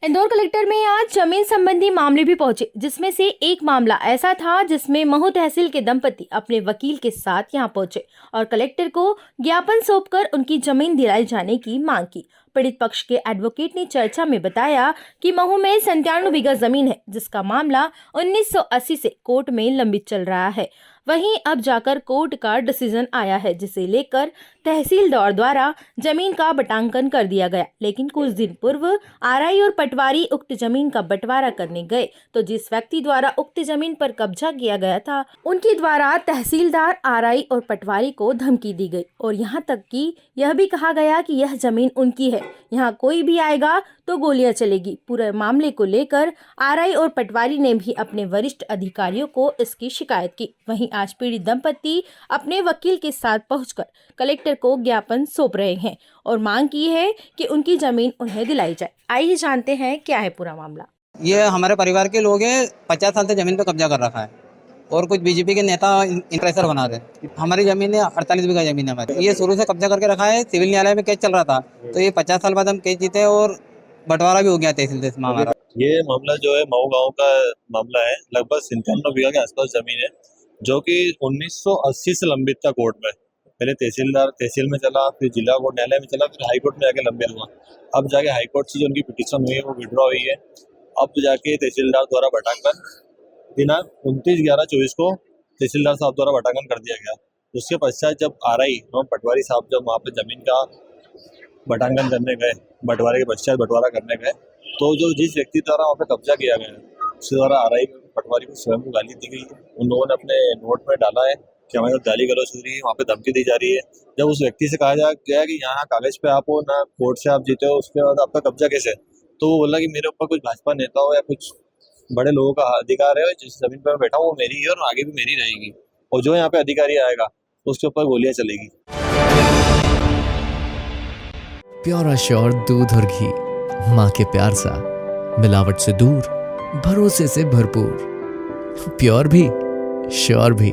Indore collector में आज जमीन संबंधी मामले भी पहुंचे, जिसमें से एक मामला ऐसा था जिसमें महू तहसील के दंपति अपने वकील के साथ यहां पहुंचे और कलेक्टर को ज्ञापन सौंपकर उनकी जमीन दिलाई जाने की मांग की। पीड़ित पक्ष के एडवोकेट ने चर्चा में बताया कि महू में 97 बीघा जमीन है, जिसका मामला 1980 से कोर्ट में लंबित चल रहा है। वहीं अब जाकर कोर्ट का डिसीजन आया है, जिसे लेकर तहसीलदार द्वारा जमीन का बटांकन कर दिया गया। लेकिन कुछ दिन पूर्व आरआई और पटवारी उक्त जमीन का बंटवारा करने गए तो जिस व्यक्ति द्वारा उक्त जमीन पर कब्जा किया गया था, उनके द्वारा तहसीलदार, आरआई और पटवारी को धमकी दी गई और यहाँ तक कि यह भी कहा गया कि यह जमीन उनकी है, यहाँ कोई भी आएगा तो गोलियां चलेगी। पूरे मामले को लेकर आरआई और पटवारी ने भी अपने वरिष्ठ अधिकारियों को इसकी शिकायत की। वहीं आज पीड़ित दंपति अपने वकील के साथ पहुंचकर कलेक्टर को ज्ञापन सौंप रहे हैं और मांग की है कि उनकी जमीन उन्हें दिलाई जाए। आइए जानते हैं क्या है पूरा मामला। ये हमारे परिवार के लोग हैं, 50 साल से जमीन पे कब्जा कर रखा है और कुछ बीजेपी के नेता प्रेशर बना रहे। हमारी जमीन है, 48 बीघा जमीन है हमारी। ये शुरू से कब्जा करके रखा है। सिविल न्यायालय में केस चल रहा था, तो ये 50 साल बाद हम केस जीते और बंटवारा भी हो गया तहसील से हमारा। ये मामला जो है मऊ गांव का मामला है। लगभग 97 बीघा के आसपास जमीन है, जो कि 1980 से लंबित था कोर्ट में। पहले तहसील में चला, फिर जिला कोर्ट न्यायालय में चला, फिर हाई कोर्ट में जाके लंबित हुआ। अब जाके हाई कोर्ट से जो उनकी पिटीशन हुई है वो विड्रॉ हुई है। अब जाके तहसीलदार द्वारा बटांकन दिनांक 29/11/24 को तहसीलदार साहब द्वारा बटांकन कर दिया गया। उसके पश्चात जब आरआई और पटवारी साहब जब वहाँ पे जमीन का बटांकन करने गए, बंटवारे के पश्चात बंटवारा करने गए, तो जो जिस व्यक्ति द्वारा वहाँ पे कब्जा किया गया है उसके द्वारा आरआई पटवारी को स्वयं को गाली दी गई है। उन लोगों ने अपने नोट में डाला है कि हमारे गाली गलौज हो रही है, वहाँ पे धमकी दी जा रही है। जब उस व्यक्ति से कहा गया कि यहाँ कागज पे आप हो ना, कोर्ट से आप जीते हो, उसके बाद आपका कब्जा कैसे, तो वो बोला कि मेरे ऊपर कुछ भाजपा नेता हो या कुछ बड़े लोगों का अधिकार है, जिस जमीन पर मैं बैठा हूँ वो मेरी है और आगे भी मेरी रहेगी, और जो यहाँ पे अधिकारी आएगा उसके ऊपर गोलियां चलेगी। प्योर श्योर दूध और घी, माँ के प्यार सा, मिलावट से दूर, भरोसे से भरपूर, प्योर भी श्योर भी।